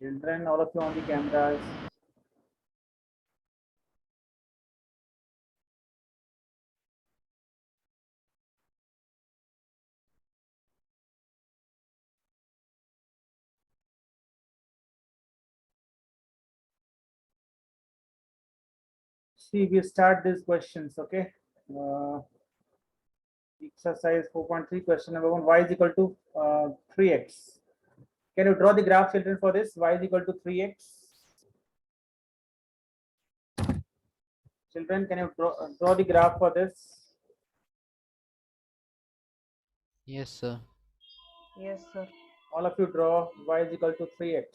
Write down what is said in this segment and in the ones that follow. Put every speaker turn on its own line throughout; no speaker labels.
Children, all of you on the cameras. See, we start these questions, okay? Exercise 4.3, question number 1, y is equal to 3x. Can you draw the graph, children, for this? Y is equal to 3x. Children, can you draw the graph for this?
Yes, sir.
Yes, sir.
All of you draw y is equal to 3x.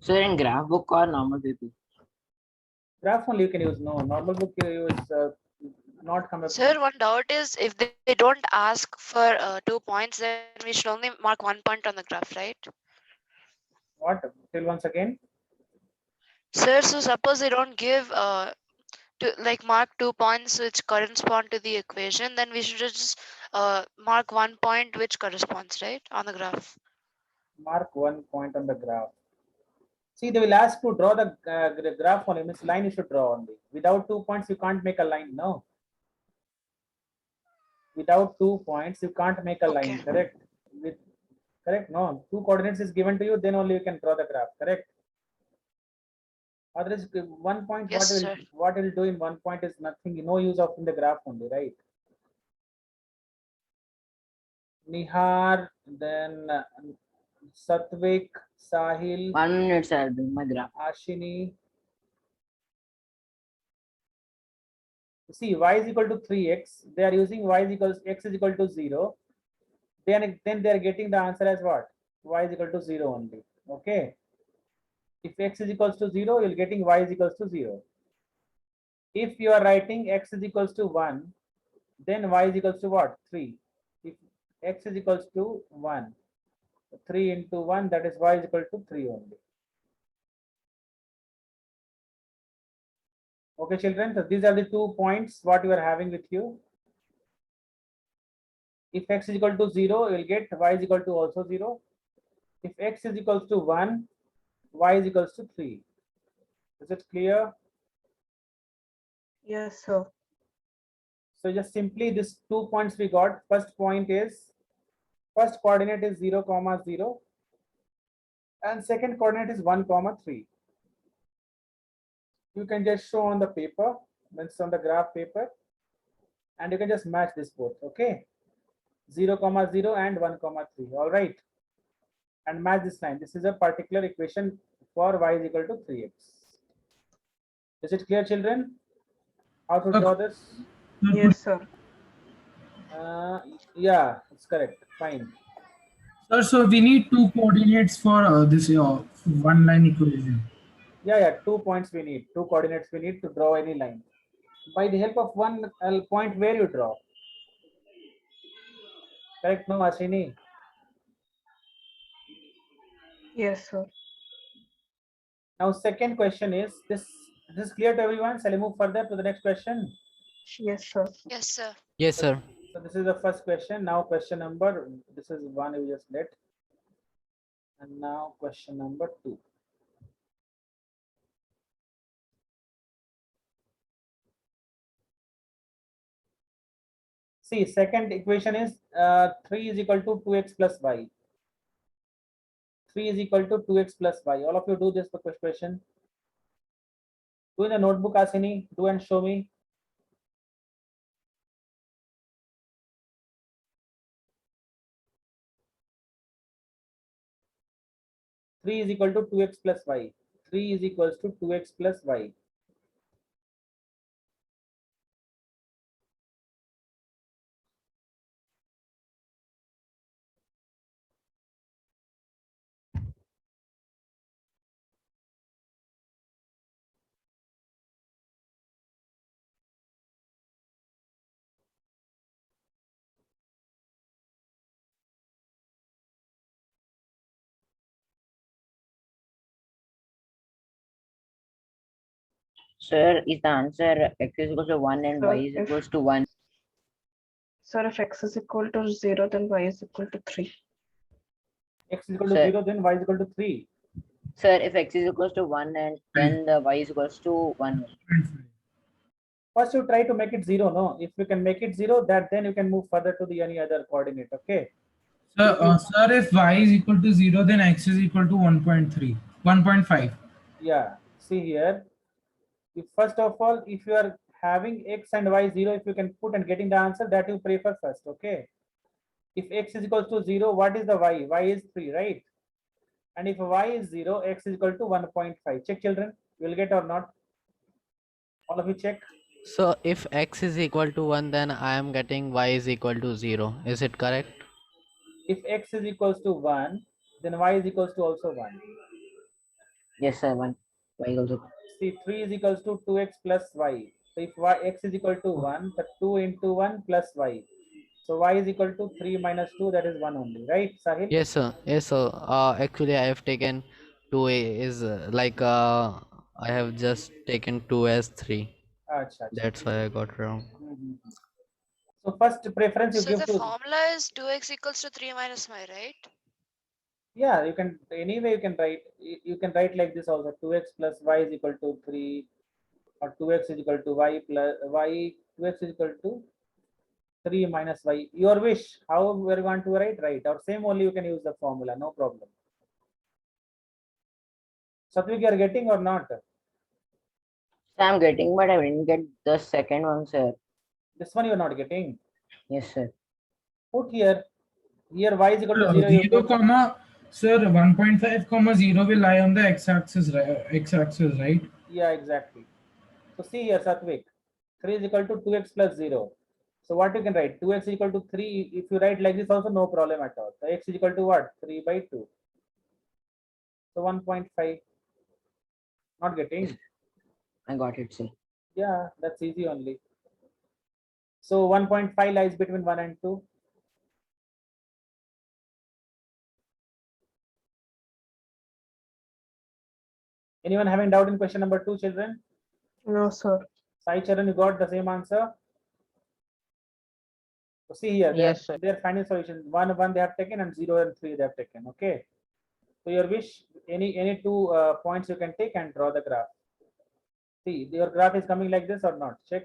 Sir, in graph book or normal paper?
Graph only you can use. No, normal book you use not come up.
Sir, one doubt is if they don't ask for 2 points, then we should only mark 1 point on the graph, right?
What? Till once again.
Sir, so suppose they don't give to like mark 2 points which correspond to the equation, then we should just mark 1 point which corresponds, right, on the graph.
Mark 1 point on the graph. See, they will ask to draw the graph only. Means line you should draw only. Without 2 points, you can't make a line. No. Without 2 points, you can't make a line.
Okay.
Correct? With correct? No. 2 coordinates is given to you, then only you can draw the graph. Correct? Otherwise, 1 point.
Yes, sir.
What will do in 1 point is nothing. No use of in the graph only, right? Nihar, then Satvik, Sahil,
1 minute, sir. I'll bring my graph.
Ashini. See, y is equal to 3x. They are using y is equals x is equal to 0. Then they are getting the answer as what? Y is equal to 0 only. Okay. If x is equals to 0, you're getting y is equals to 0. If you are writing x is equals to 1, then y is equals to what? 3. If x is equals to 1, 3 into 1, that is y is equal to 3 only. Okay, children, so these are the 2 points what you are having with you. If x is equal to 0, you will get y is equal to also 0. If x is equals to 1, y is equals to 3. Is it clear?
Yes, sir.
So just simply these 2 points we got. First point is, first coordinate is 0, 0, and second coordinate is 1, 3. You can just show on the paper, means on the graph paper, and you can just match this both. Okay, 0, 0 and 1, 3. All right, and match this line. This is a particular equation for y is equal to 3x. Is it clear, children? How to draw this?
Yes, sir.
Yeah, it's correct. Fine.
Sir, so we need 2 coordinates for this one line equation.
Yeah, 2 points we need. 2 coordinates we need to draw any line. By the help of one point where you draw. Correct, no, Ashini?
Yes, sir.
Now, second question is this. This is clear to everyone? Shall I move further to the next question?
Yes, sir.
Yes, sir.
Yes, sir.
So this is the first question. Now question number, this is one you just let. And now question number 2. See, second equation is 3 is equal to 2x plus y. 3 is equal to 2x plus y. All of you do this question. Do in the notebook, Asini. Do and show me. Three is equal to 2x plus y. 3 is equals to 2x plus y.
Sir, is the answer x is equals to 1 and
Sir,
y is
if-
equals to 1?
Sir, if x is equal to 0, then y is equal to 3.
X is equal to
Sir.
0, then y is equal to 3.
Sir, if x is equals to 1 and then the y is equals to 1.
First, you try to make it 0, no? If you can make it 0, that then you can move further to the any other coordinate, okay?
Sir, if y is equal to 0, then x is equal to 1.3, 1.5.
Yeah, see here. If first of all, if you are having x and y 0, if you can put and getting the answer, that you prefer first, okay? If x is equal to 0, what is the y? Y is 3, right? And if y is 0, x is equal to 1.5. Check, children, you will get or not? All of you check.
So if x is equal to 1, then I am getting y is equal to 0. Is it correct?
If x is equals to 1, then y is equals to also 1.
Yes, sir. 1. Y equals to.
See, 3 is equals to 2x plus y. So if x is equal to 1, the 2 into 1 plus y. So y is equal to 3 minus 2, that is 1 only, right, Sahil?
Yes, sir. Yes, sir. Actually, I have taken 2a is I have just taken 2 as 3.
Acha, acha.
That's why I got wrong.
Mhm. So first preference you
So
give
the
to,
formula is 2x equals to 3 minus y, right?
yeah, you can, anyway you can write, you can write like this also, 2x plus y is equal to 3, or 2x is equal to y plus y, 2x is equal to 3 minus y. Your wish, how we want to write, right? Or same only you can use the formula, no problem. Satvik, you are getting or not?
So I'm getting, but I didn't get the second one, sir.
This one you are not getting.
Yes, sir.
Put here y is equal to 0, you
0,
put,
comma, sir, 1.5, comma 0 will lie on the x-axis, right?
yeah, exactly. So see here, Satvik, 3 is equal to 2x plus 0. So what you can write? 2x is equal to 3. If you write like this also, no problem at all. So x is equal to what? 3 by 2. So 1.5. Not getting.
I got it, sir.
Yeah, that's easy only. So 1.5 lies between 1 and 2. Anyone having doubt in question number 2, children?
No, sir.
Sai Charan, you got the same answer? So see here,
Yes, sir.
their final solution, 1 they have taken, and 0 and 3 they have taken. Okay. So your wish, any two points you can take and draw the graph. See, your graph is coming like this or not? Check.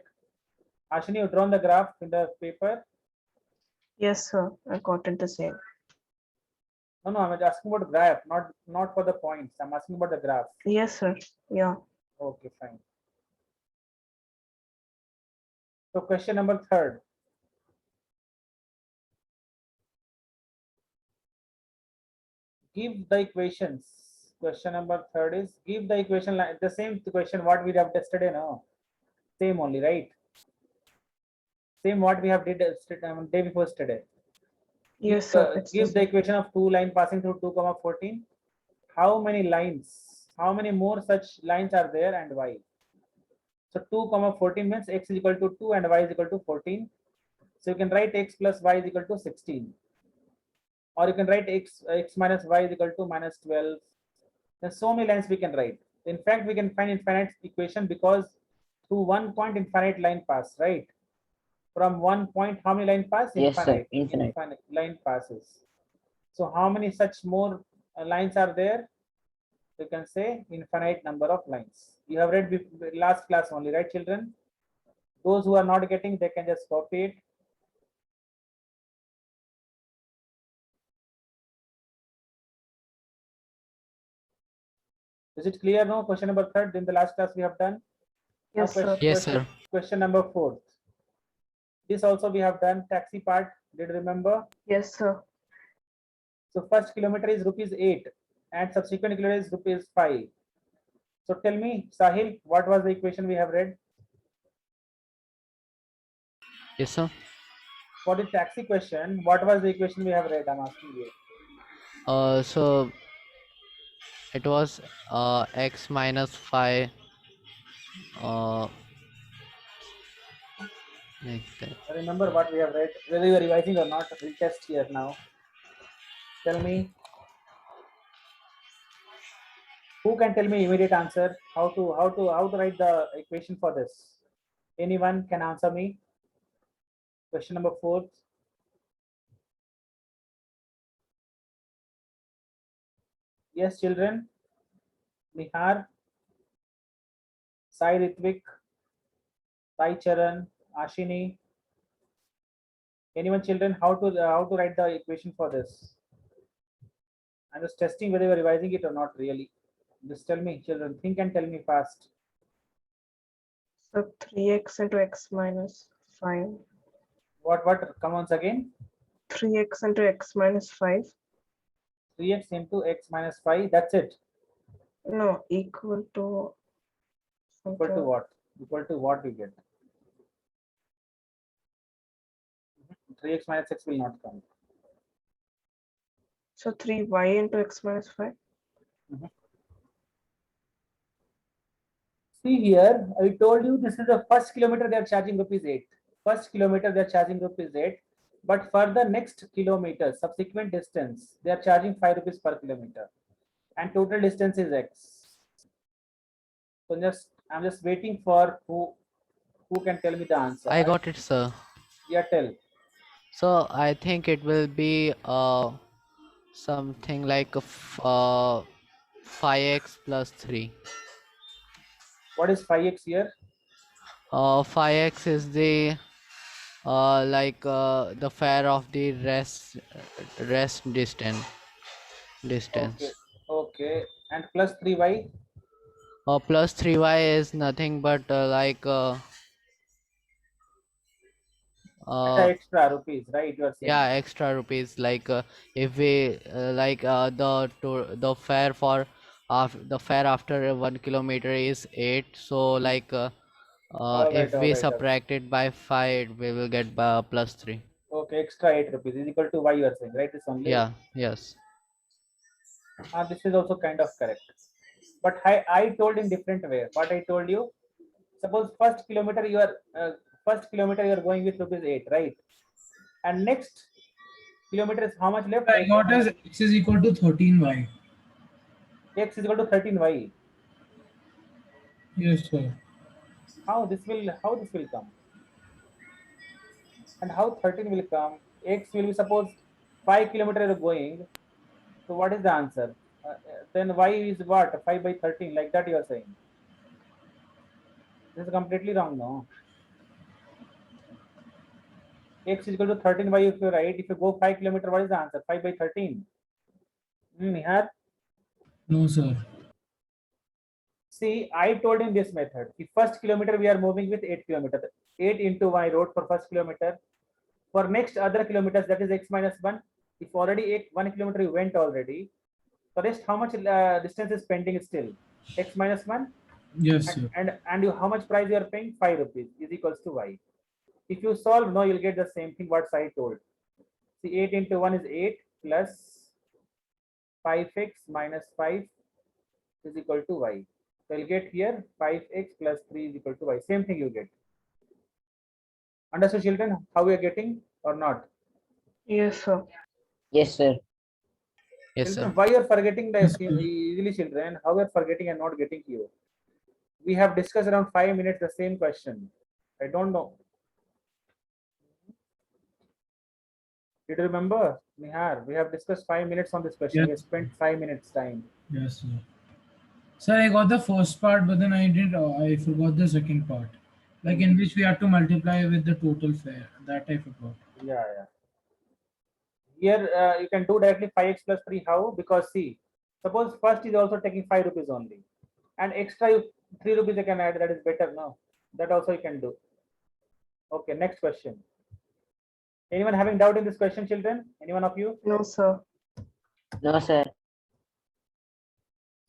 Ashini, you drawn the graph in the paper?
Yes, sir. I got it the same.
No, I'm asking about graph, not for the points. I'm asking about the graph.
Yes, sir. Yeah.
Okay, fine. So question number 3rd. Give the equations. Question number 3rd is give the equation like the same question what we have tested in now. Same only, right? Same what we have did day before yesterday.
Yes, sir. It's the
Give the
same.
equation of 2 line passing through 2 comma 14. How many lines? How many more such lines are there and why? So 2 comma 14 means x is equal to 2 and y is equal to 14. So you can write x plus y is equal to 16. Or you can write x minus y is equal to minus 12. There's so many lines we can write. In fact, we can find infinite equation because through one point infinite line pass, right? From one point, how many line pass?
Yes, sir.
Infinite.
Infinite.
Line passes. So how many such more lines are there? You can say infinite number of lines. You have read last class only, right, children? Those who are not getting, they can just copy it. Is it clear? No? Question number 3rd in the last class we have done. Now
Yes, sir.
Yes, sir.
Question number 4th. This also we have done. Taxi part. Did you remember?
Yes, sir.
So first kilometer is rupees 8 and subsequent kilometer is rupees 5. So tell me, Sahil, what was the equation we have read?
Yes, sir.
For the taxi question, what was the equation we have read? I'm asking you.
So it was x minus 5 like that.
Remember what we have read, whether you are revising or not. We'll test here now. Tell me. Who can tell me immediate answer? How to write the equation for this? Anyone can answer me? Question number 4. Yes, children. Nihar, Sai Ritvik, Sai Charan, Ashini. Anyone, children, how to write the equation for this? I'm just testing whether you're revising it or not really. Just tell me, children. Think and tell me fast.
So 3x into x minus 5.
What? Come once again.
3x into x minus 5.
3x into x minus 5. That's it.
No, equal to
Equal to
something.
what? Equal to what we get? 3x minus x will not come.
So 3y into x minus 5.
See here, I told you this is the first kilometer they are charging rupees 8. First kilometer they are charging rupees 8. But for the next kilometer, subsequent distance, they are charging 5 rupees per kilometer. And total distance is x. So I'm just waiting for who can tell me the answer.
I got it, sir.
Yeah, tell.
So I think it will be something like 5x plus 3.
What is 5x here?
5x is the the fare of the rest distance.
Okay. Okay. And plus 3y?
Plus 3y is nothing but
Extra rupees, right? You are saying.
yeah, extra rupees. If we the fare for the fare after 1 kilometer is 8, so if we subtract it by 5, we will get plus 3.
Okay, extra 8 rupees is equal to y, you are saying, right? This only.
Yeah, yes.
This is also kind of correct. But I told in different way. What I told you, suppose first kilometer you are going with rupees 8, right? And next kilometer is how much left?
I got as x is equal to 13y.
X is equal to 13y.
Yes, sir.
How this will come? And how 13 will come? X will be, suppose 5 kilometer you are going. So what is the answer? Then y is what? 5 by 13, like that you are saying. This is completely wrong, no? X is equal to 13y if you write. If you go 5 kilometer, what is the answer? 5 by 13. Nihar?
No, sir.
See, I told in this method. The first kilometer we are moving with 8 kilometers. 8 into y road for first kilometer. For next other kilometers, that is x minus 1. If already 1 kilometer you went already, the rest how much distance is pending still? X minus 1.
Yes, sir.
And you, how much price you are paying? 5 rupees is equals to y. If you solve, no, you'll get the same thing what I told. See, 8 into 1 is 8 plus 5x minus 5 is equal to y. So you'll get here 5x plus 3 is equal to y. Same thing you get. Understood, children, how we are getting or not?
Yes, sir.
Yes, sir.
Yes,
Children,
sir.
why you are forgetting the
Yes, sir.
easily, children? How we are forgetting and not getting you? We have discussed around 5 minutes the same question. I don't know. Did you remember, Nihar? We have discussed 5 minutes on this question.
Yes.
We spent 5 minutes time.
Yes, sir. Sir, I got the first part, but then I forgot the second part. Like in which we have to multiply with the total fare. That I forgot.
Yeah. Here you can do directly 5x plus 3. How? Because see, suppose first is also taking 5 rupees only, and extra 3 rupees you can add. That is better. No, that also you can do. Okay, next question. Anyone having doubt in this question, children? Anyone of you?
No, sir.
No, sir.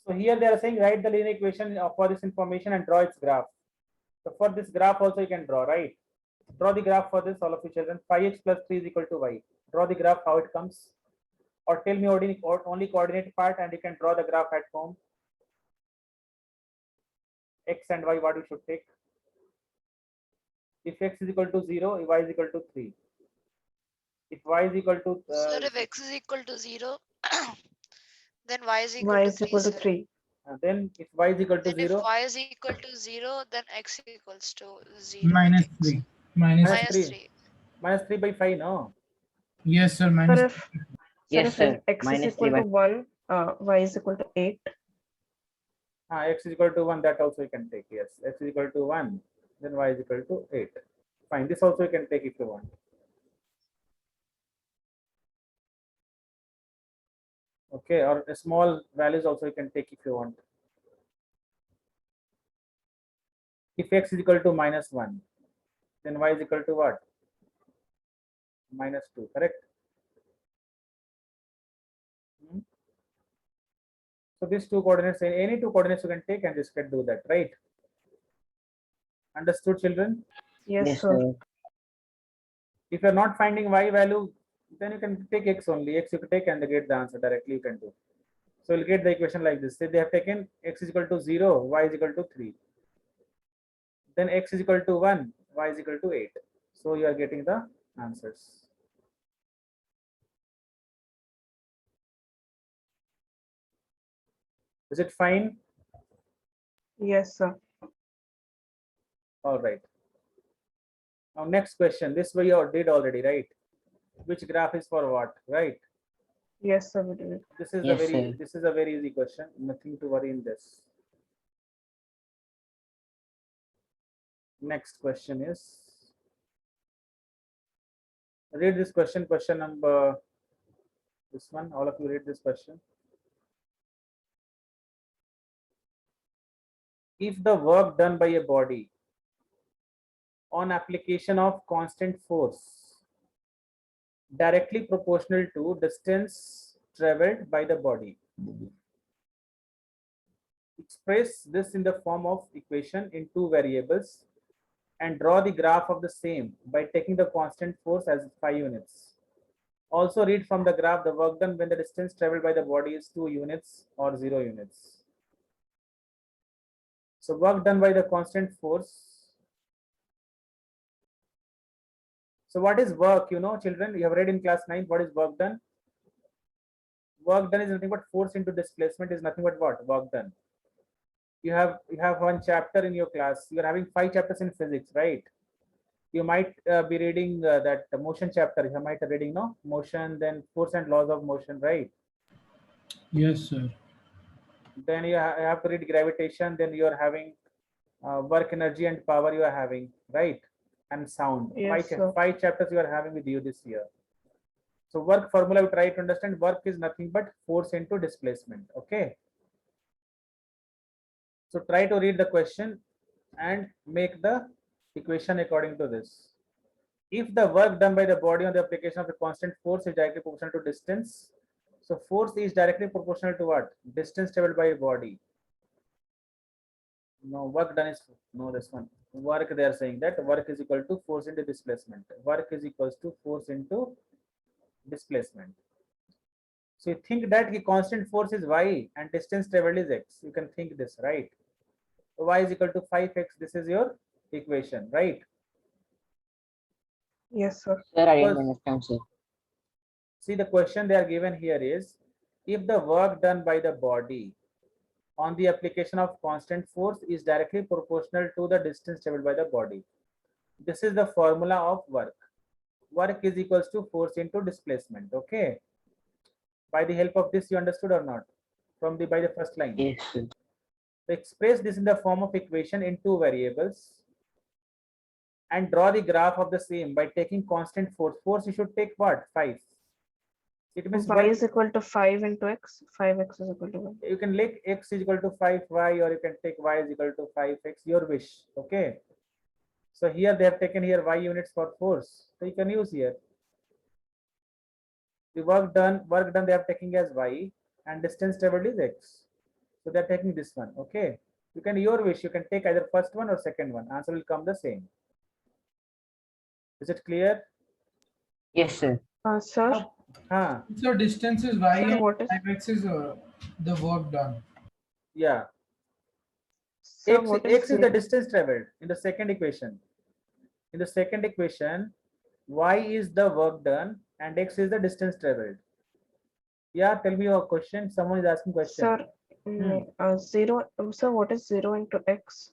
So here they are saying write the linear equation for this information and draw its graph. So for this graph also you can draw, right? Draw the graph for this, all of you children. 5x plus 3 is equal to y. Draw the graph how it comes. Or tell me only coordinate part and you can draw the graph at home. X and y, what you should take. If x is equal to 0, y is equal to 3. If y is equal to
Sir, if x is equal to 0, then y is equal
Y
to
is
3.
equal to
sir.
3.
then if y is equal to
Then if
0,
y is equal to 0, then x equals to 0.
Minus
I think so.
3. Minus
Minus
Minus
3.
3.
Minus 3 by 5, no?
Yes, sir.
Sir,
Minus.
if, sir,
Yes,
if
sir.
x is
Minus
equal
3
to 1, y is equal to 8.
X is equal to 1, that also you can take, yes. X is equal to 1, then y is equal to 8. Fine, this also you can take if you want. Okay, or a small values also you can take if you want. If x is equal to minus 1, then y is equal to what? Minus 2, correct? Hmm. So these two coordinates, any two coordinates you can take and just can do that, right? Understood, children?
Yes,
Yes,
sir.
sir.
If you're not finding y value, then you can take x only. X you can take and get the answer directly, you can do. So you'll get the equation like this. Say they have taken x is equal to 0, y is equal to 3. Then x is equal to 1, y is equal to 8. So you are getting the answers. Is it fine?
Yes, sir.
All right. Now next question. This we did already, right? Which graph is for what, right?
Yes, sir, we did it.
This is
Yes,
a very easy question. Nothing to worry in this. Next question is, read this question, question number, this one, all of you read this question. If the work done by a body on application of constant force directly proportional to distance traveled by the body, express this in the form of equation in two variables and draw the graph of the same by taking the constant force as 5 units. Also read from the graph the work done when the distance traveled by the body is 2 units or 0 units. So work done by the constant force. So what is work? You know, children, you have read in class 9, what is work done? Work done is nothing but force into displacement is nothing but what? Work done. You have one chapter in your class. You are having 5 chapters in physics, right? You might be reading that motion chapter. You might be reading no motion, then force and laws of motion, right?
Yes, sir.
Then you have to read gravitation. Then you are having work, energy, and power. You are having, right? And sound.
Yes, sir.
5 chapters you are having with you this year. So work formula, we try to understand. Work is nothing but force into displacement. Okay. So try to read the question and make the equation according to this. If the work done by the body on the application of a constant force is directly proportional to distance, so force is directly proportional to what? Distance traveled by a body. No, work done is no this one. Work, they are saying that work is equal to force into displacement. Work is equals to force into displacement. So you think that the constant force is y and distance traveled is x. You can think this, right? So y is equal to 5x. This is your equation, right?
Yes, sir.
Sir, I didn't
Because-
understand, sir.
See, the question they are given here is, if the work done by the body on the application of constant force is directly proportional to the distance traveled by the body. This is the formula of work. Work is equals to force into displacement. Okay. By the help of this, you understood or not? From the by the first line.
Yes, sir.
So express this in the form of equation in two variables and draw the graph of the same by taking constant force. Force you should take what? 5. It means
Y
work,
is equal to 5 into x. 5x is equal to 1.
you can take x is equal to 5y or you can take y is equal to 5x, your wish. Okay. So here they have taken here y units for force. So you can use here. The work done they are taking as y and distance traveled is x. So they are taking this one. Okay. You can your wish. You can take either first one or second one. Answer will come the same. Is it clear?
Yes, sir.
Sir,
Huh.
So distance is y
Sir,
and
what is-
5x is the work done.
Yeah.
sir,
X,
what
x is the
zero?
distance traveled in the second equation. In the second equation, y is the work done and x is the distance traveled. Yeah, tell me your question. Someone is asking question.
Sir, 0. Sir, what is 0 into x?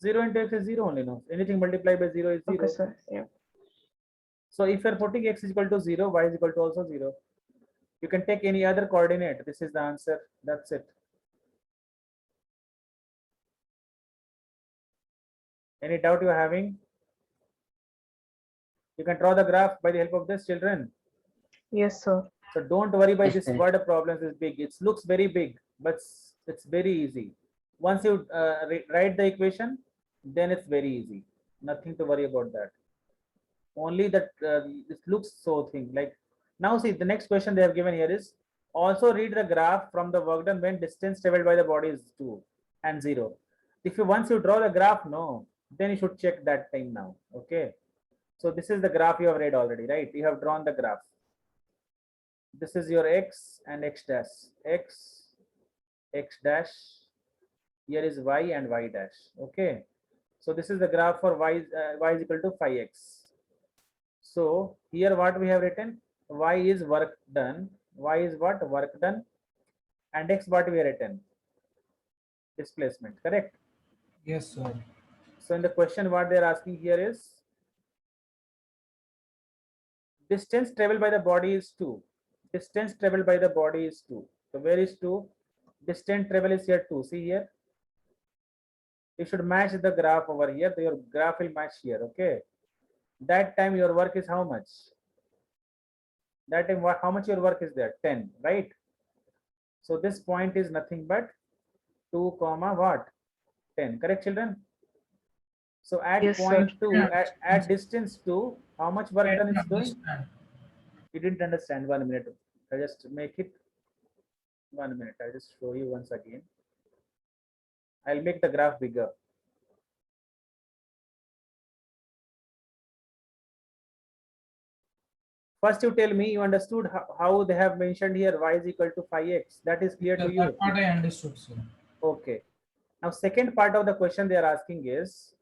0 into x is 0 only, no? Anything multiplied by 0 is 0.
Okay, sir. Yeah.
So if you're putting x is equal to 0, y is equal to also 0. You can take any other coordinate. This is the answer. That's it. Any doubt you are having? You can draw the graph by the help of this, children.
Yes, sir.
So don't worry by
Yes,
this
sir.
word problems is big. It looks very big, but it's very easy. Once you write the equation, then it's very easy. Nothing to worry about that. Only that it looks so thing like. Now see, the next question they have given here is also read the graph from the work done when distance traveled by the body is 2 and 0. If you once you draw the graph, no, then you should check that time now. Okay. So this is the graph you have read already, right? You have drawn the graph. This is your x and x dash, x dash. Here is y and y dash. Okay. So this is the graph for y is equal to 5x. So here what we have written, y is work done, y is what work done, and x what we have written, displacement, correct?
Yes, sir.
So in the question what they are asking here is distance traveled by the body is 2. Distance traveled by the body is 2. So where is 2? Distance travel is here 2. See here. You should match the graph over here. So your graph will match here. Okay. That time your work is how much? That time how much your work is there? 10, right? So this point is nothing but 2 comma what? 10. Correct, children? So at
Yes, sir.
point 2,
Yeah.
at distance 2, how much work
I
done
don't
is doing?
understand.
You didn't understand. 1 minute. I just make it 1 minute. I'll just show you once again. I'll make the graph bigger. First, you tell me you understood how they have mentioned here y is equal to 5x. That is clear to
That
you.
part I understood, sir.
Okay. Now, second part of the question they are asking is,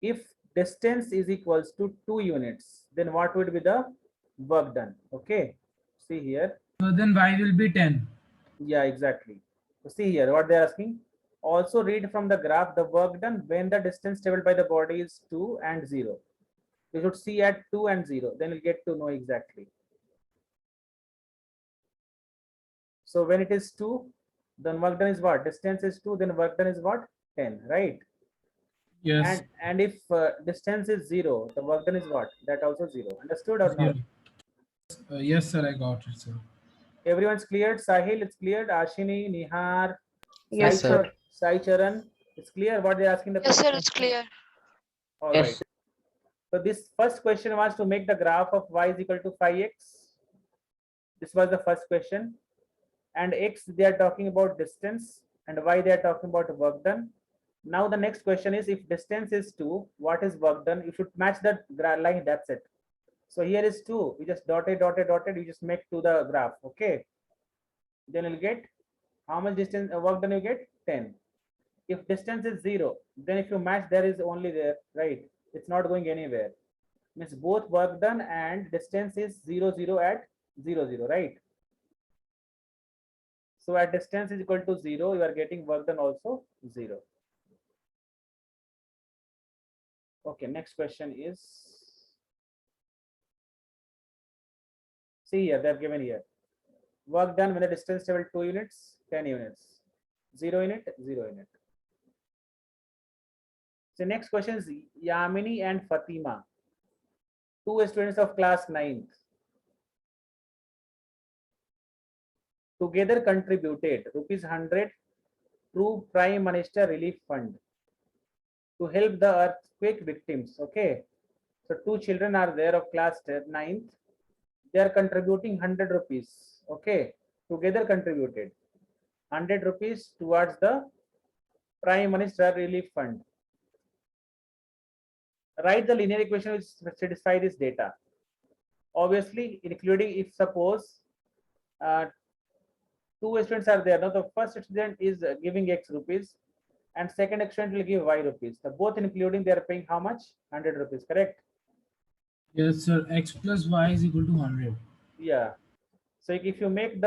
if distance is equals to 2 units, then what would be the work done? Okay. See here.
So then y will be 10.
Yeah, exactly. So see here what they are asking. Also read from the graph the work done when the distance traveled by the body is 2 and 0. You should see at 2 and 0, then you'll get to know exactly. So when it is 2, then work done is what? Distance is 2, then work done is what? 10, right?
Yes.
And if distance is 0, the work done is what? That also 0. Understood or not?
Yes, sir, I got it, sir.
Everyone's cleared. Sahil, it's cleared. Ashini, Nihar,
Yes,
sir.
sir.
Sai Charan, it's clear what they're asking the
Yes, sir,
question?
it's clear.
All
Yes,
right.
sir.
So this first question was to make the graph of y is equal to 5x. This was the first question. And x, they are talking about distance, and y, they are talking about work done. Now the next question is, if distance is 2, what is work done? You should match that line, that's it. So here is 2, you just dotted, you just make to the graph, okay? Then you'll get how much distance work done you get? 10. If distance is 0, then if you match, there is only there, right? It's not going anywhere. Means both work done and distance is 0, 0 at 0, 0, right? So at distance is equal to 0, you are getting work done also 0. Okay, next question is, see here, they have given here. Work done when the distance traveled 2 units, 10 units. 0 unit, 0 unit. So next question is Yamini and Fatima, 2 students of class 9th. Together contributed rupees 100 to Prime Minister Relief Fund to help the earthquake victims. Okay, so 2 children are there of class 9th. They are contributing 100 rupees. Okay, together contributed 100 rupees towards the Prime Minister Relief Fund. Write the linear equation which satisfy this data. Obviously, including if suppose 2 students are there. Now the first student is giving x rupees and second student will give y rupees. So both including they are paying how much? 100 rupees, correct?
Yes, sir. X plus y is equal to 100.
Yeah. So if you make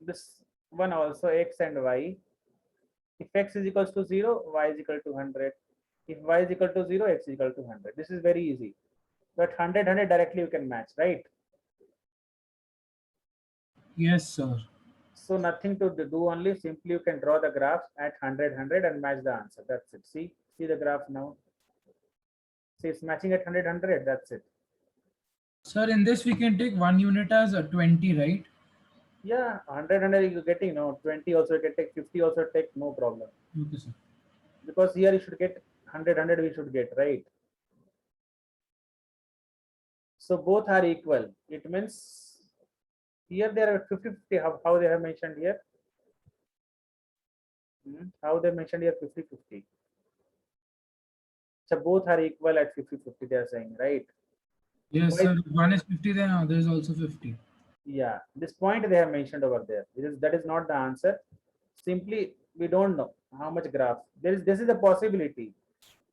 this one also x and y, if x is equals to 0, y is equal to 100. If y is equal to 0, x is equal to 100. This is very easy. So at 100 directly you can match, right?
Yes, sir.
So nothing to do, only simply you can draw the graph at 100 and match the answer. That's it. See the graph now. See, it's matching at 100. That's it.
Sir, in this we can take 1 unit as a 20, right?
Yeah, 100 you're getting, no, 20 also you can take, 50 also take, no problem.
Okay, sir.
Because here you should get 100 we should get, right? So both are equal. It means here they are 50-50. How they have mentioned here? How they mentioned here 50-50. So both are equal at 50-50, they are saying, right?
Yes,
Why-
sir. One is 50, then other is also 50.
Yeah, this point they have mentioned over there. That is not the answer. Simply we don't know how much graph. This is a possibility.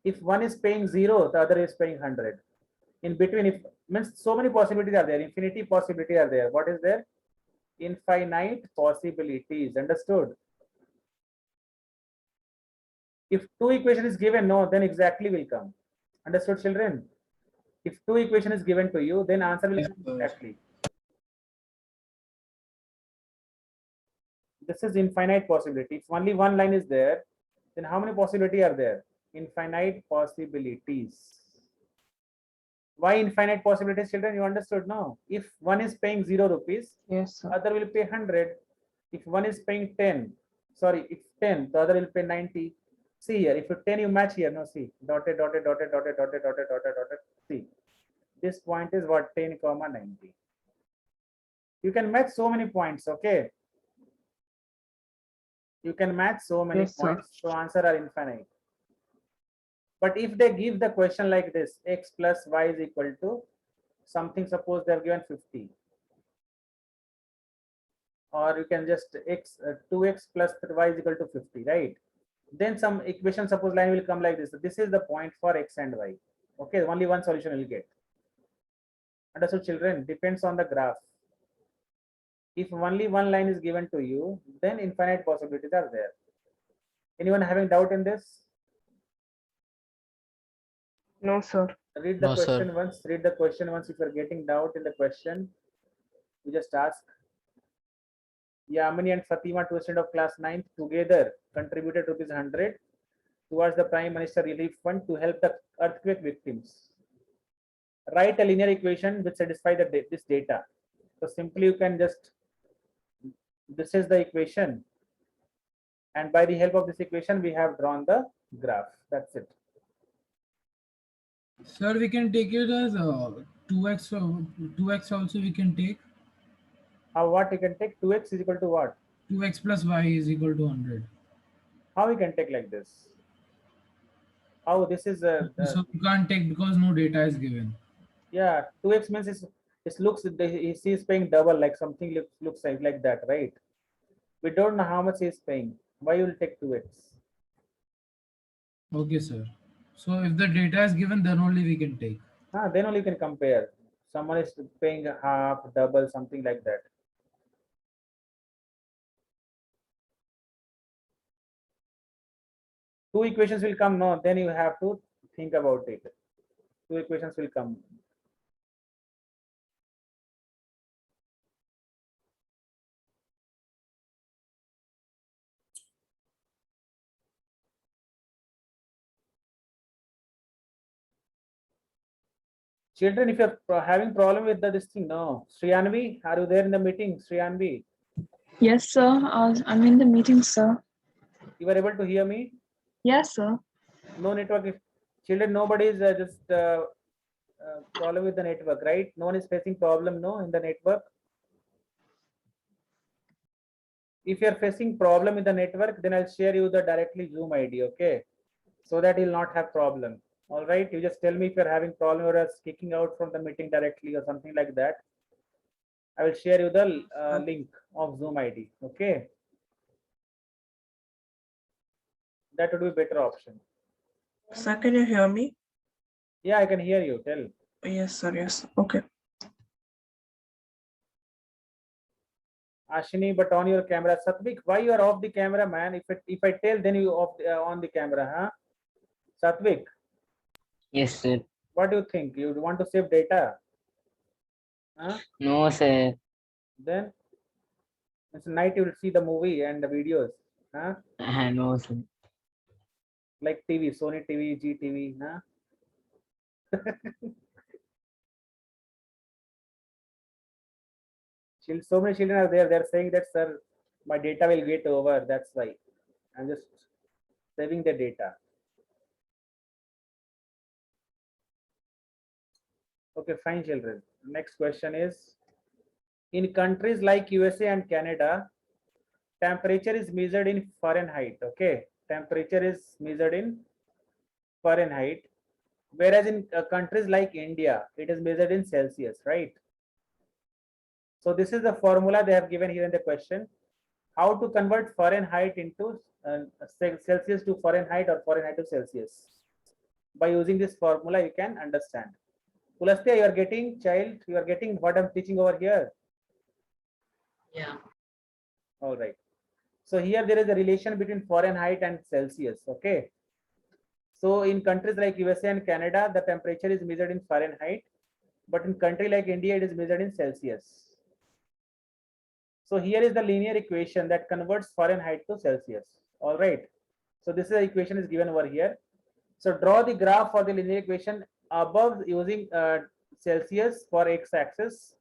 If one is paying 0, the other is paying 100. In between, if means so many possibilities are there, infinity possibility are there. What is there? Infinite possibilities. Understood? If two equation is given, no, then exactly will come. Understood, children? If two equation is given to you, then answer will
Yes,
come
sir.
exactly. This is infinite possibility. If only one line is there, then how many possibilities are there? Infinite possibilities. Why infinite possibilities, children? You understood now? If one is paying 0 rupees,
Yes, sir.
other will pay 100. If one is paying 10, sorry, if 10, the other will pay 90. See here, if you 10 you match here, no, see, dotted. See, this point is what, 10, 90. You can match so many points, okay? You can match so many
Yes, sir.
points, so answer are infinite. But if they give the question like this, x plus y is equal to something, suppose they have given 50. Or you can just 2x plus y is equal to 50, right? Then some equation, suppose line will come like this. This is the point for x and y. Okay, only one solution will get. Understood, children? Depends on the graph. If only one line is given to you, then infinite possibilities are there. Anyone having doubt in this?
No, sir.
Read the
No, sir.
question once. Read the question once. If you're getting doubt in the question, you just ask. Yamini and Fatima, two students of class 9th, together contributed ₹100 towards the Prime Minister Relief Fund to help the earthquake victims. Write a linear equation which satisfies this data. So simply you can just, this is the equation, and by the help of this equation we have drawn the graph. That's it.
Sir, we can take it as 2x. 2x also we can take.
How, what you can take? 2x is equal to what?
2x plus y is equal to 100.
How we can take like this? How this is
So we can't take because no data is given.
yeah, 2x means it looks, he is paying double, like something looks like that, right? We don't know how much he is paying. Why you will take 2x?
Okay, sir. So if the data is given, then only we can take.
Then only you can compare. Someone is paying half, double, something like that. Two equations will come, no, then you have to think about it. Two equations will come. Children, if you're having problem with this thing, no. Sriyanvi, are you there in the meeting? Sriyanvi,
Yes, sir. I'm in the meeting, sir.
you were able to hear me?
Yes, sir.
No network. Children, nobody is just problem with the network, right? No one is facing problem, no, in the network. If you're facing problem in the network, then I'll share you the directly Zoom ID, okay? So that you'll not have problem. All right, you just tell me if you're having problem or are kicking out from the meeting directly or something like that. I will share you the link of Zoom ID, okay? That would be better option.
Sir, can you hear me?
Yeah, I can hear you. Tell.
Yes, sir. Yes. Okay.
Ashini, but on your camera. Satvik, why you are off the camera, man? If I tell, then you off on the camera, huh? Satvik,
Yes, sir.
What do you think? You want to save data? Huh?
No, sir.
Then it's night you will see the movie and the videos. Huh?
No, sir.
Like TV, Sony TV, GTV. Huh? So many children are there. They're saying that, sir, my data will get over. That's why I'm just saving the data. Okay, fine, children. Next question is, in countries like USA and Canada, temperature is measured in Fahrenheit. Okay, temperature is measured in Fahrenheit, whereas in countries like India, it is measured in Celsius, right? So this is the formula they have given here in the question. How to convert Fahrenheit into Celsius to Fahrenheit or Fahrenheit to Celsius. By using this formula, you can understand. Pulastya, you are getting, child, you are getting what I'm teaching over here.
Yeah.
All right. So here there is a relation between Fahrenheit and Celsius. Okay. So in countries like USA and Canada, the temperature is measured in Fahrenheit, but in country like India, it is measured in Celsius. So here is the linear equation that converts Fahrenheit to Celsius. All right. So this is the equation is given over here. So draw the graph for the linear equation above using Celsius for x-axis.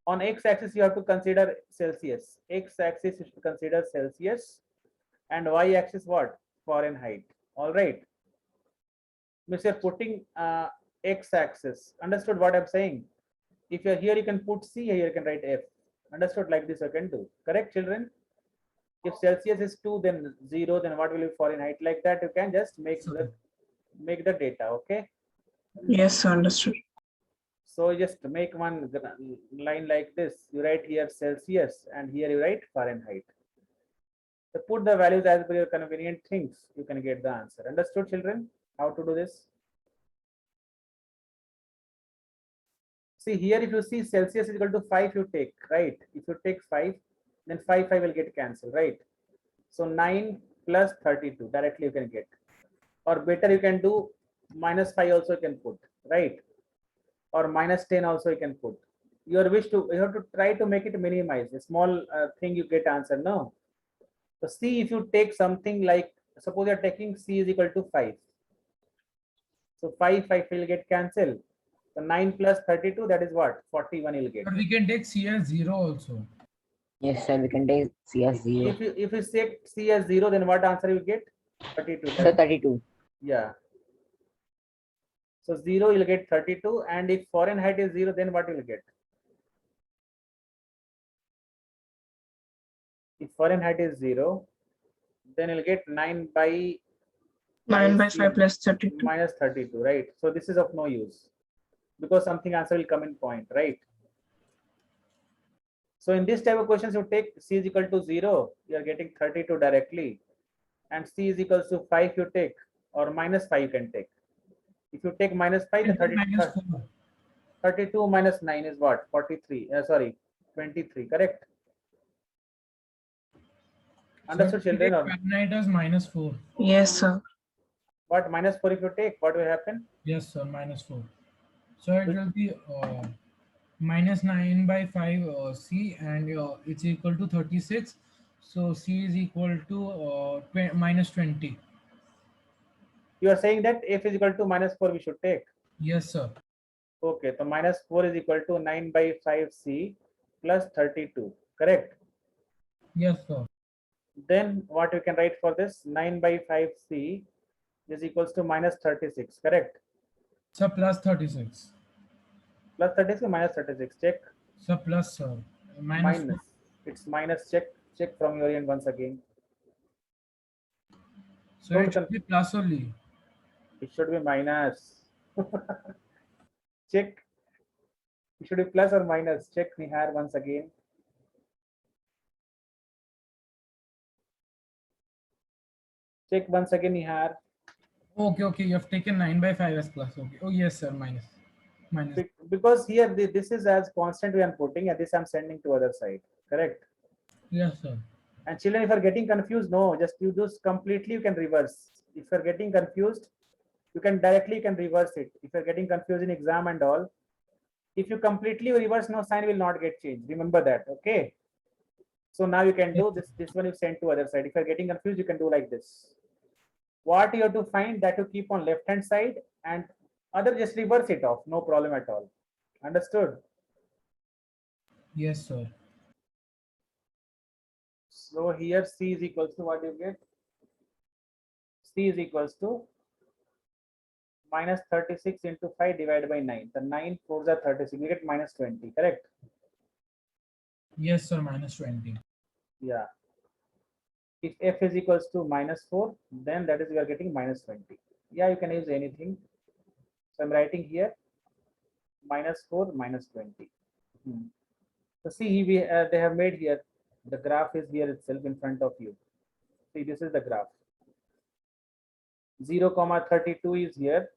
On x-axis, you have to consider Celsius. X-axis you should consider Celsius, and y-axis what? Fahrenheit. All right. Means you're putting x-axis. Understood what I'm saying? If you're here, you can put C. Here you can write F. Understood? Like this, you can do. Correct, children? If Celsius is 2, then 0. Then what will be Fahrenheit? Like that, you can just make the data. Okay.
Yes, sir, understood.
So just make one line like this. You write here Celsius, and here you write Fahrenheit. So put the values as per your convenient things. You can get the answer. Understood, children? How to do this? See here, if you see Celsius is equal to 5, you take, right? If you take 5, then 5 will get cancelled, right? So 9 plus 32 directly you can get. Or better, you can do -5 also you can put, right? Or -10 also you can put. Your wish to, you have to try to make it minimize. A small thing you get answer, no? So see, if you take something like, suppose you're taking C is equal to 5. So 5 will get cancelled. So 9 plus 32, that is what? 41 you'll get.
But we can take C as 0 also.
Yes, sir. We can take C as 0.
If you say C as 0, then what answer you get? 32.
Sir, 32.
Yeah. So 0 you'll get 32, and if Fahrenheit is 0, then what you will get? If Fahrenheit is 0, then you'll get 9 by
9 by 5 plus 32.
minus 32, right? So this is of no use because something answer will come in point, right? So in this type of questions, you take C is equal to 0, you are getting 32 directly, and C is equals to 5 you take, or -5 you can take. If you take -5, the 32 minus 9 is what? 43. Sorry, 23. Correct. Understood,
So
children? Or
Fahrenheit as -4.
Yes, sir.
what? -4 if you take, what will happen?
Yes, sir, -4. So it will be -9 by 5 C, and it's equal to 36. So C is equal to -20.
You are saying that F is equal to -4 we should take.
Yes, sir.
Okay, so -4 is equal to 9 by 5 C plus 32. Correct.
Yes, sir.
Then what you can write for this? 9 by 5 C is equals to -36. Correct.
So plus 36.
Plus 36, minus 36. Check.
So plus, sir. Minus.
Minus. It's minus. Check from your end once again.
So it should be plus only.
It should be minus. Check. It should be plus or minus. Check, Nihar, once again. Check once again, Nihar.
Okay. You have taken 9 by 5 as plus. Okay. Oh, yes, sir. Minus.
Because here this is as constant we are putting, and this I'm sending to other side. Correct.
Yes, sir.
And children, if you are getting confused, no, just you do completely, you can reverse. If you are getting confused, you can directly reverse it. If you're getting confused in exam and all, if you completely reverse, no sign will not get changed. Remember that, okay? So now you can do this. This one you send to other side. If you're getting confused, you can do like this. What you have to find, that you keep on left hand side, and other just reverse it off. No problem at all. Understood?
Yes, sir.
So here C is equals to what you get? C is equals to minus 36 into 5 divided by 9. The 9 4s are 36. We get minus 20, correct?
Yes, sir. Minus 20.
Yeah. If f is equals to minus 4, then that is we are getting minus 20. Yeah, you can use anything. So I'm writing here minus 4 minus 20. So see, they have made here, the graph is here itself in front of you. See, this is the graph. 0, 32 is here.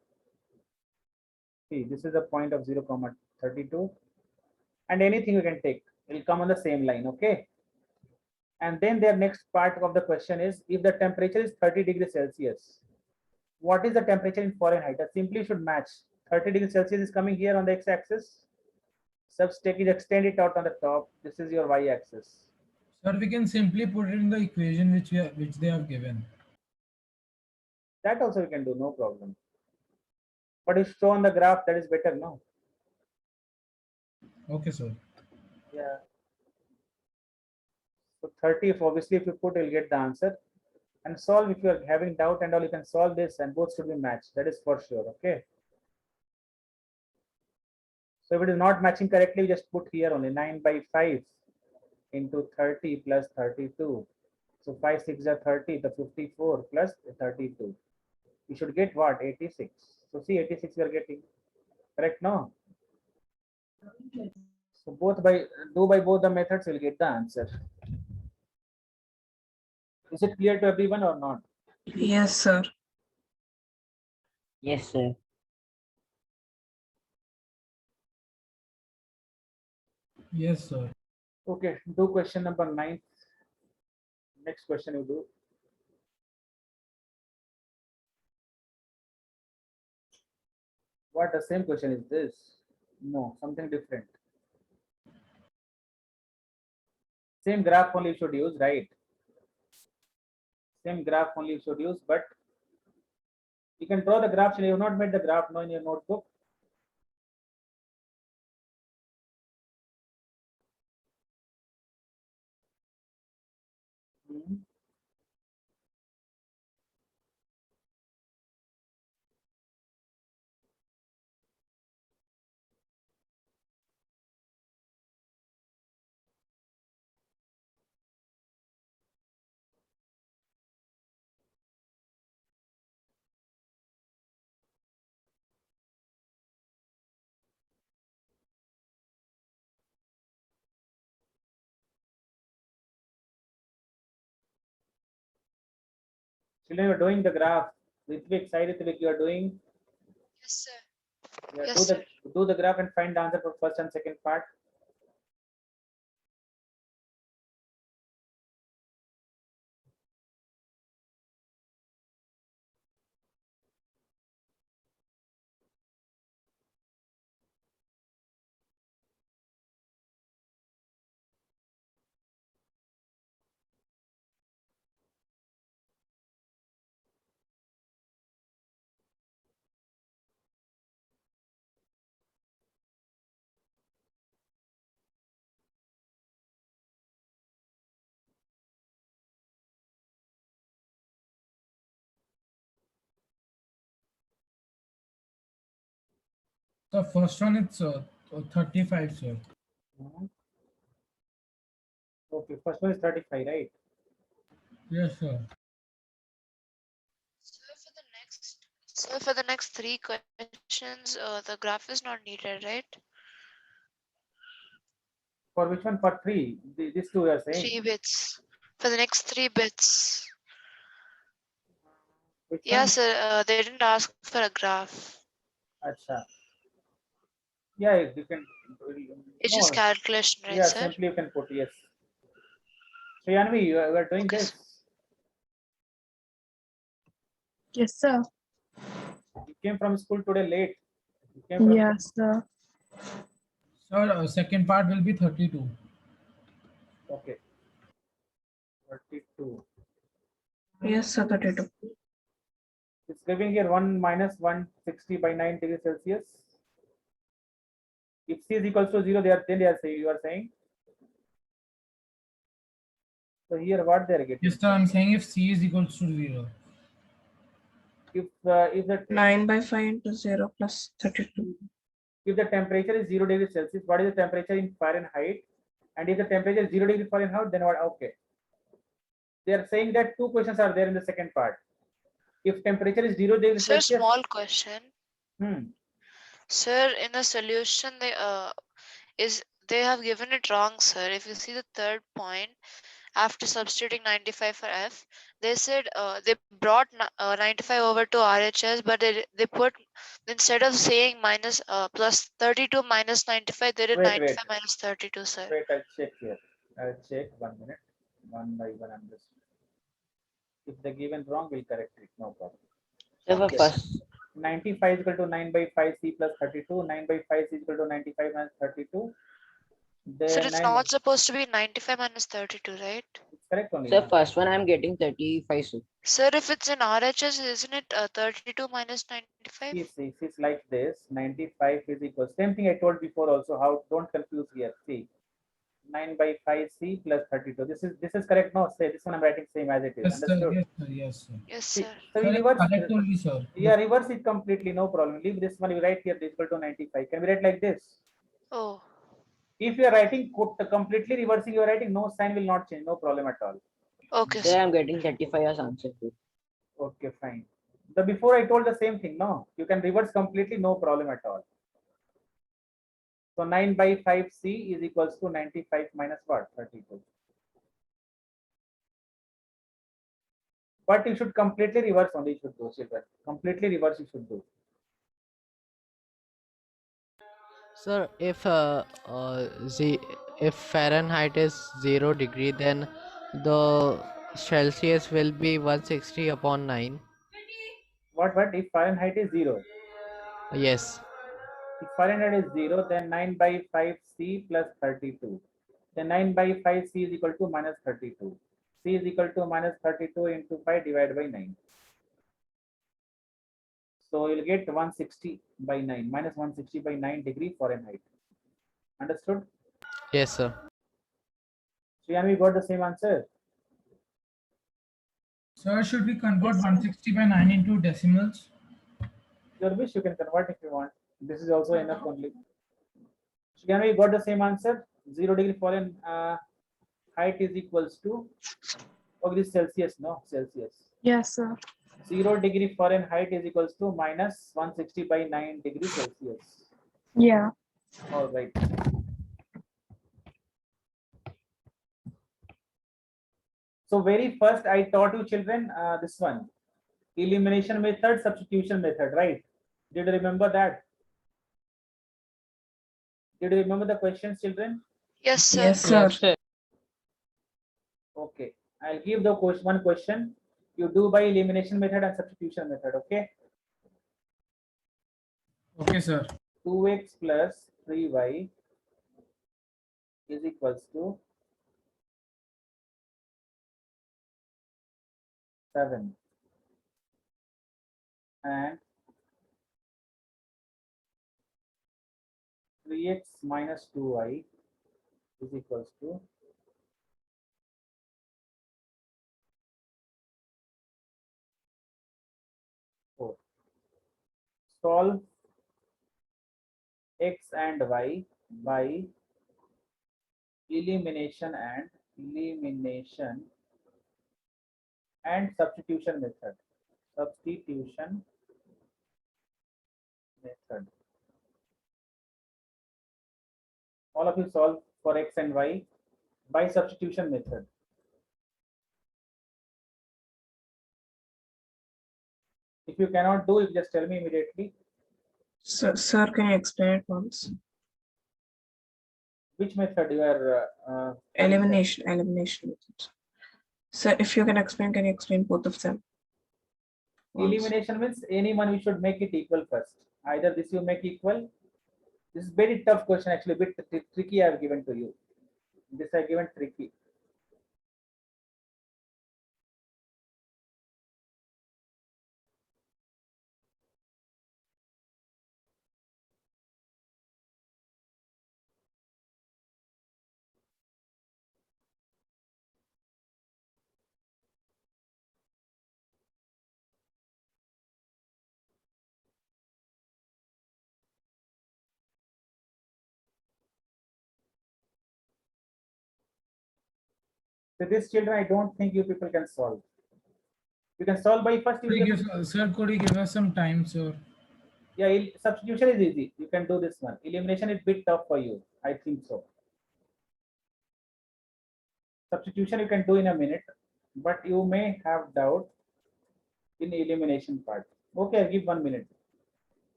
See, this is the point of 0, 32. And anything you can take, it will come on the same line, okay? And then their next part of the question is, if the temperature is 30 degrees Celsius, what is the temperature in Fahrenheit? That simply should match. 30 degrees Celsius is coming here on the x-axis. Take it, extend it out on the top. This is your y-axis.
Sir, we can simply put it in the equation which they have given.
That also you can do, no problem. But if show on the graph, that is better, no?
Okay, sir.
Yeah. So 30, if obviously if you put, you'll get the answer. And solve, if you are having doubt and all, you can solve this and both should be matched. That is for sure, okay? So if it is not matching correctly, you just put here only 9 by 5 into 30 plus 32. So 5 6 are 30, the 54 plus 32. You should get what? 86. So see, 86 we are getting. Correct, no? So both by both the methods, you'll get the answer. Is it clear to everyone or not?
Yes, sir.
Yes, sir.
Yes, sir.
Okay, do question number 9. Next question you do. What the same question is this? No, something different. Same graph only you should use, right? Same graph only you should use, but you can draw the graph. You have not made the graph now in your notebook. Children, you're doing the graph. Ritvik, Sai Ritvik, you are doing.
Yes, sir.
Yeah,
Yes, sir.
do the graph and find the answer for first and second part.
The first one it's 35, sir.
Okay, first one is 35, right?
Yes, sir.
So for the next 3 questions, the graph is not needed, right?
For which one? For 3. These two you are saying.
3 bits. For the next 3 bits.
Which one?
Yes, sir. They didn't ask for a graph.
Acha. Yeah, you can.
It's
No,
just calculation, right,
yeah,
sir?
simply you can put yes. So Yanvi, you are doing
Okay,
this.
Yes, sir.
You came from school today late. You came from
Yes, sir.
Sir, second part will be 32.
okay. 32.
Yes, sir, 32.
It's giving here 1 minus 160 by 9 degrees Celsius. If C is equals to 0, then they are saying, you are saying. So here what they are getting?
Yes, sir, I'm saying if C is equals to 0.
If the
9 by 5 into 0 plus 32.
if the temperature is 0 degrees Celsius, what is the temperature in Fahrenheit? And if the temperature is 0 degrees Fahrenheit, then what? Okay. They are saying that two questions are there in the second part. If temperature is 0 degrees
Sir,
Celsius,
small question.
hmm,
Sir, in the solution, they have given it wrong, sir. If you see the third point, after substituting 95 for F, they said they brought 95 over to RHS, but they put, instead of saying minus plus 32 minus 95, they did
Wait,
95 minus 32, sir.
wait, I'll check here. I'll check 1 minute. One by one, I'm just. If they given wrong, we'll correct it. No problem.
So for
Okay, sir.
first,
95 is equal to 9 by 5 C plus 32. 9 by 5 is equal to 95 minus 32.
Sir,
Then
it's
9
not supposed to be 95 minus 32, right?
it's correct only.
so
No?
first one I'm getting 35, sir.
Sir, if it's in RHS, isn't it 32 minus 95?
See, it's like this. 95 is equal. Same thing I told before also. How don't confuse here. See, 9 by 5 C plus 32. This is correct. No, say this one I'm writing same as it is.
Yes, sir.
Understood?
Yes, sir. Yes, sir.
Yes,
See,
sir.
so we
Sir,
reverse.
correct only, sir.
Yeah, reverse it completely. No problem. Leave this one. You write here this equal to 95. Can we write like this?
Oh,
If you are writing completely reversing your writing, no sign will not change. No problem at all.
okay,
Sir,
sir.
I'm getting 35 as answer too.
Okay, fine. The before I told the same thing. No, you can reverse completely. No problem at all. So 9 by 5 C is equals to 95 minus what? 32. But you should completely reverse only. You should do, children. Completely reverse you should do.
Sir, if Fahrenheit is 0 degree, then the Celsius will be 160 upon 9.
What? If Fahrenheit is 0?
Yes.
If Fahrenheit is 0, then 9 by 5 C plus 32. Then 9 by 5 C is equal to minus 32. C is equal to minus 32 into 5 divided by 9. So you'll get 160 by 9, minus 160 by 9 degree Fahrenheit. Understood?
Yes, sir.
Sriyan, we got the same answer.
Sir, should we convert 160 by 9 into decimals?
Your wish, you can convert if you want. This is also enough only. Sriyan, we got the same answer. 0 degree Fahrenheit height is equals to, oh, this Celsius, no, Celsius.
Yes, sir.
0 degree Fahrenheit is equals to minus 160 by 9 degrees Celsius.
Yeah.
All right. So very first I taught you children this one, elimination method, substitution method, right? Did you remember that? Did you remember the questions, children?
Yes, sir.
Yes, sir.
Okay, I'll give the question, one question. You do by elimination method and substitution method, okay?
Okay, sir.
2x plus 3y is equals to 7. And 3x minus 2y is equals to 4. Solve x and y by elimination and substitution method. Substitution method. All of you solve for x and y by substitution method. If you cannot do it, just tell me immediately.
Sir, can you explain it once?
Which method you are
Elimination methods. Sir, if you can you explain both of them? ones.
Elimination means anyone we should make it equal first. Either this you make equal. This is very tough question actually, bit tricky I have given to you. This I given tricky. So this children, I don't think you people can solve. You can solve by first
Could you
you
give, sir, could you give us some time, sir?
yeah, substitution is easy. You can do this one. Elimination is bit tough for you. I think so. Substitution you can do in a minute, but you may have doubt in elimination part. Okay, I'll give 1 minute.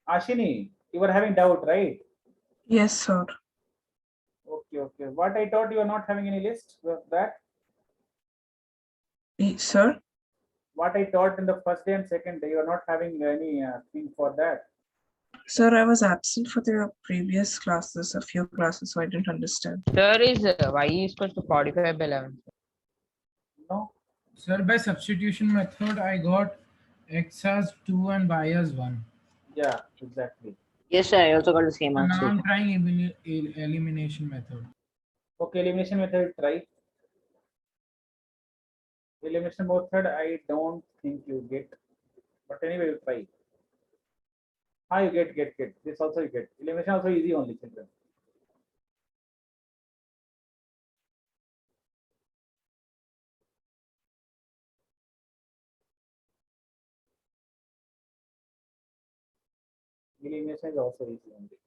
Ashini, you were having doubt, right?
Yes, sir.
Okay, okay. What I thought you are not having any list of that.
Sir?
What I taught in the first day and second day, you are not having any thing for that.
Sir, I was absent for the previous classes, a few classes, so I didn't understand.
Sir, is y equals to 45 by 11.
No.
Sir, by substitution method, I got x as 2 and y as 1.
Yeah, exactly.
Yes, sir. I also got the same
And now
answer.
I'm trying elimination method.
Okay, elimination method, try. Elimination method, I don't think you get. But anyway, you try. Ah, you get. This also you get. Elimination also easy only, children. Elimination is also easy only.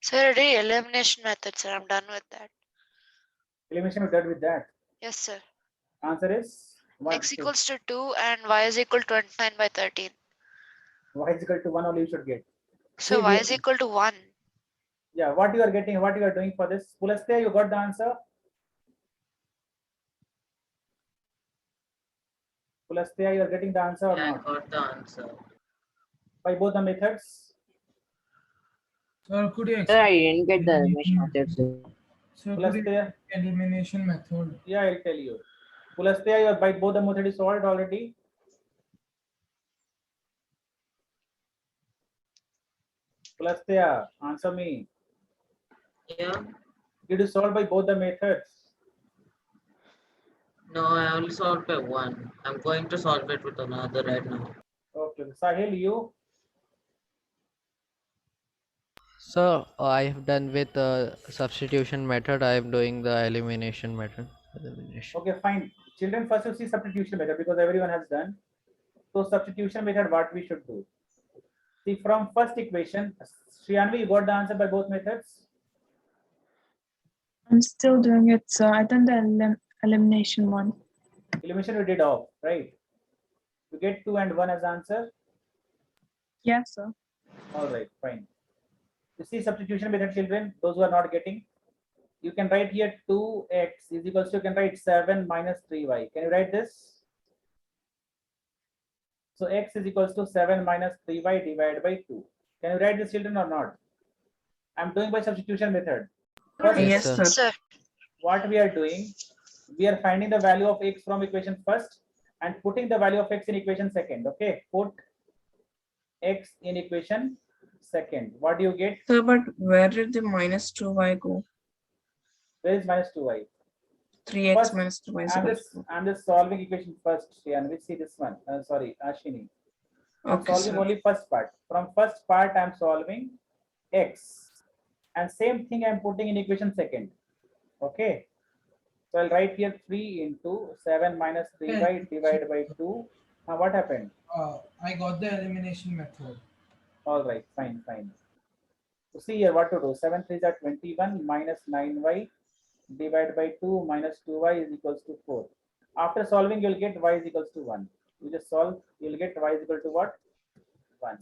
So I already elimination method, sir. I'm done with that.
Elimination is done with that.
Yes, sir.
Answer is
X equals to 2 and y is equal to 29 by 13.
y is equal to 1 only you should get.
So
See,
y
we-
is equal to 1.
Yeah, what you are getting, what you are doing for this. Pulastya, you got the answer? Pulastya, you are getting the answer or
Yeah, I
not?
got the answer.
By both the methods?
Sir, could you
Sir, I
explain
didn't get the elimination method, sir.
Sir, could you
Pulastya,
explain elimination method?
yeah, I'll tell you. Pulastya, you are by both the method is solved already. Pulastya, answer me.
Yeah.
Did you solve by both the methods?
No, I only solved by one. I'm going to solve it with another right now.
Okay, Sahil, you?
So I have done with the substitution method. I am doing the elimination method. Elimination.
Okay, fine. Children, first you see substitution method because everyone has done. So substitution method, what we should do? See, from first equation, Shriyanvi, you got the answer by both methods?
I'm still doing it, sir. I done the elimination one.
Elimination we did off, right? You get 2 and 1 as answer.
Yes, sir.
All right, fine. You see substitution method, children, those who are not getting, you can write here 2x is equals to, you can write 7 minus 3y. Can you write this? So x is equals to 7 minus 3y divided by 2. Can you write this, children, or not? I'm doing by substitution method. First,
Yes,
sir.
sir.
Sir,
what we are doing, we are finding the value of x from equation first and putting the value of x in equation second. Okay, put x in equation second. What do you get?
Sir, but where did the minus 2y go?
Where is minus 2y?
3x
First,
minus 2y is equal to
I'm just solving equation first, and we see this one. Sorry, Ashini. I'm
Okay,
solving
sir.
only first part. From first part, I'm solving x, and same thing I'm putting in equation second. Okay. So I'll write here 3 into 7 minus 3y divided by 2 What happened?
I got the elimination method.
All right, fine, fine. So see here what to do. 7 3s are 21 minus 9y divided by 2 minus 2y is equals to 4. After solving, you'll get y is equals to 1. You just solve, you'll get y is equal to what? 1.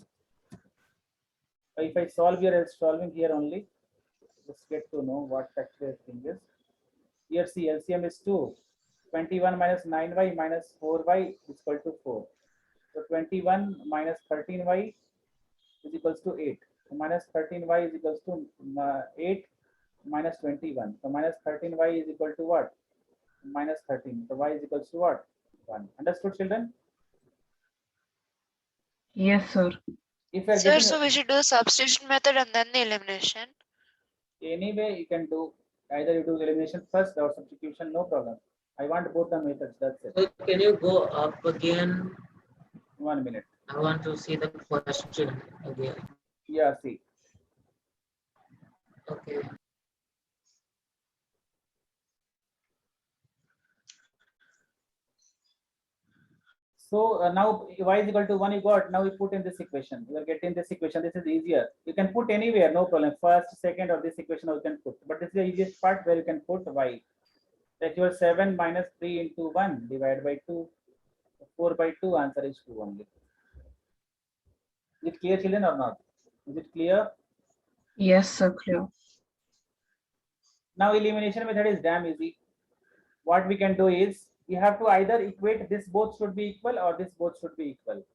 So if I solve here, I'm solving here only. Just get to know what actually the thing is. Here see LCM is 2. 21 minus 9y minus 4y is equal to 4. So 21 minus 13y is equals to 8. So minus 13y is equals to 8 minus 21. So minus 13y is equal to what? Minus 13. So y is equals to what? 1. Understood, children?
Yes, sir.
If you are
Sir,
getting
so we should do the substitution method and then the elimination.
anyway, you can do either you do elimination first or substitution, no problem. I want both the methods. That's it.
So can you go up again?
1 minute.
I want to see the question again.
Yeah, see.
Okay.
So now y is equal to 1 you got. Now we put in this equation. You are getting this equation. This is easier. You can put anywhere, no problem. First, second, or this equation you can put. But this is the easiest part where you can put y. That your 7 minus 3 into 1 divided by 2. 4 by 2 answer is 2 only. Is it clear, children, or not? Is it clear?
Yes, sir. Clear.
Now elimination method is damn easy. What we can do is you have to either equate this both should be equal or this both should be equal.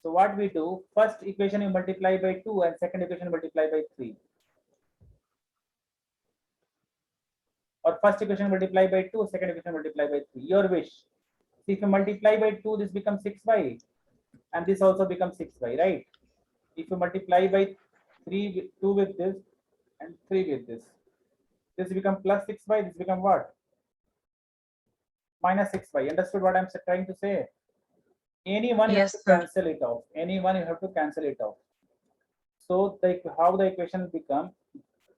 So what we do, first equation you multiply by 2 and second equation you multiply by 3. Or first equation multiply by 2, second equation multiply by 3. Your wish. See, if you multiply by 2, this becomes 6y. And this also becomes 6y, right? If you multiply by 3 with 2 with this and 3 with this become plus 6y, this become what? Minus 6y. Understood what I'm trying to say? Anyone you have
Yes,
to
sir.
cancel it off. Anyone you have to cancel it off. So how the equation will become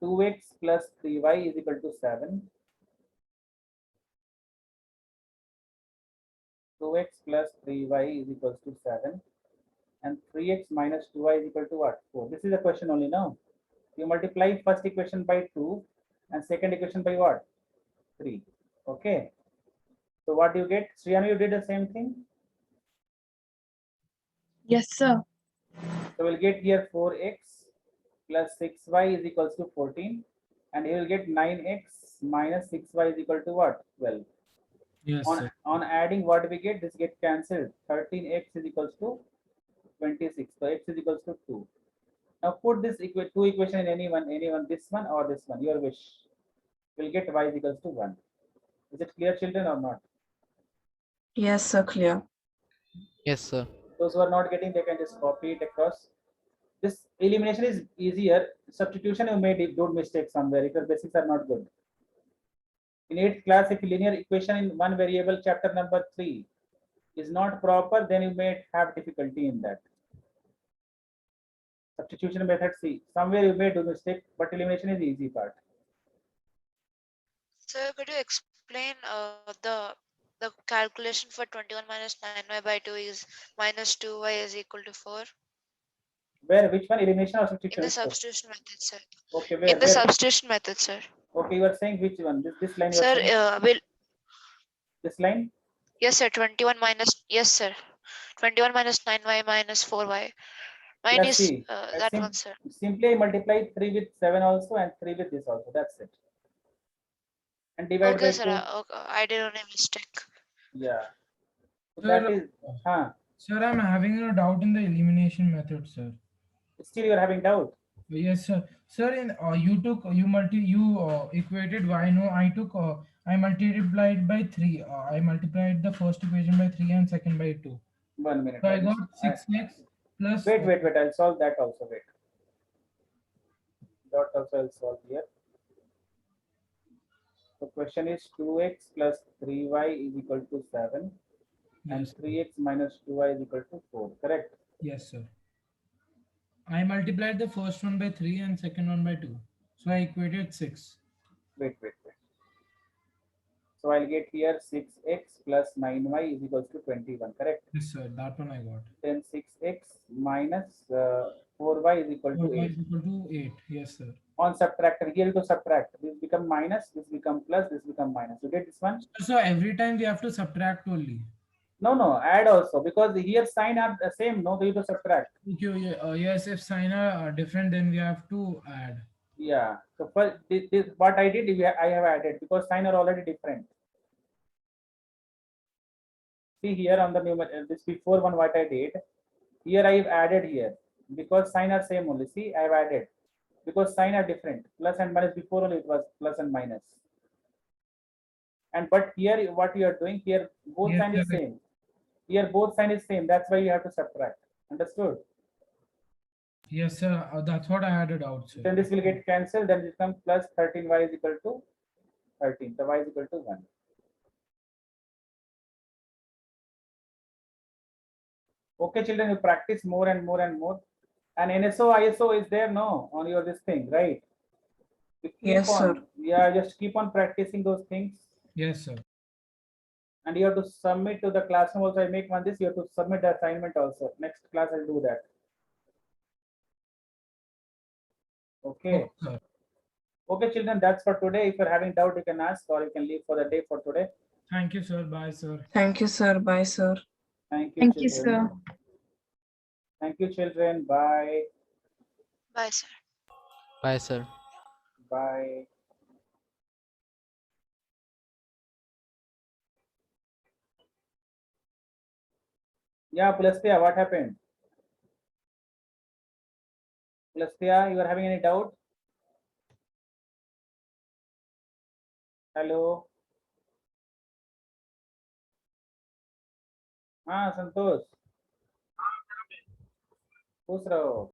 2x plus 3y is equal to 7. 2x plus 3y is equals to 7. And 3x minus 2y is equal to what? 4. This is the question only now. You multiply first equation by 2 and second equation by what? 3. Okay. So what do you get? Sriyanu, you did the same thing.
Yes, sir.
So we'll get here 4x plus 6y is equals to 14. And you will get 9x minus 6y is equal to what? 12.
Yes,
On,
sir.
on adding, what we get? This get cancelled. 13x is equals to 26. So x is equals to 2. Now put this two equation in anyone, this one or this one, your wish. We'll get y is equals to 1. Is it clear, children, or not?
Yes, sir. Clear.
Yes, sir.
Those who are not getting, they can just copy it across. This elimination is easier. Substitution, you may do mistake somewhere if your basics are not good. In 8th class, if linear equation in one variable, chapter number 3, is not proper, then you may have difficulty in that. Substitution method, see, somewhere you may do mistake, but elimination is the easy part.
Sir, could you explain the calculation for 21 minus 9y by 2 is minus 2y is equal to 4?
Where, which one, elimination or
In
substitution?
the substitution method, sir.
Okay, where?
In the substitution method, sir.
Okay, you are saying which one? This line you are
Sir,
saying?
will
This line?
yes, sir. 21 minus yes, sir. 21 minus 9y minus 4y. Mine
Let's
is
see.
that one, sir.
Simply multiply 3 with 7 also and 3 with this also. That's it. And divide
Okay,
by
sir.
2.
Okay, I did only mistake.
Yeah. So
Sir,
that is,
Sir, I'm having a doubt in the elimination method, sir.
still you are having doubt.
Yes, sir. Sir, in you equated y. No, I multiplied by 3. I multiplied the first equation by 3 and second by 2.
1 minute.
So I got 6x plus.
Wait. I'll solve that also. Wait. Dot also I'll solve here. So question is 2x plus 3y is equal to 7. And
Yes,
3x minus 2y is equal to 4. Correct?
yes, sir. I multiplied the first one by 3 and second one by 2. So I equated 6.
Wait. So I'll get here 6x plus 9y is equals to 21, correct?
Yes, sir. That one I got.
Then 6x minus 4y is equal to
4y
8.
is equal to 8. Yes, sir.
On subtractor, here you go subtract. This become minus, this become plus, this become minus. You get this one?
So every time we have to subtract only.
No, add also, because here sign are the same. No, you have to subtract.
Okay, yes, if sign are different, then we have to add.
Yeah. So first, this what I did, I have added because sign are already different. See here on the numerator, this before one what I did. Here I have added here because sign are same only. See, I have added because sign are different. Plus and minus, before only it was plus and minus. And but here what you are doing here, both
Yes,
sign is
sir.
same. Here both sign is same. That's why you have to subtract. Understood?
Yes, sir. That's what I added out, sir.
Then this will get cancelled. Then it becomes plus 13y is equal to 13. The y is equal to 1. Okay, children, you practice more and more and more. And NSO, ISO is there, no, on your this thing, right? You keep
Yes,
on,
sir.
yeah, just keep on practicing those things.
Yes, sir.
And you have to submit to the classroom also. I make one this, you have to submit the assignment also. Next class I'll do that. Okay.
Okay, sir.
Okay, children, that's for today. If you're having doubt, you can ask or you can leave for the day for today.
Thank you, sir. Bye, sir.
Thank you, sir. Bye, sir.
Thank you,
Thank you,
children.
sir.
Thank you, children. Bye.
Bye, sir.
Bye, sir.
Bye. Yeah, Pulastya, what happened? Pulastya, you are having any doubt? Hello. हाँ संतोष पूछ रहे हो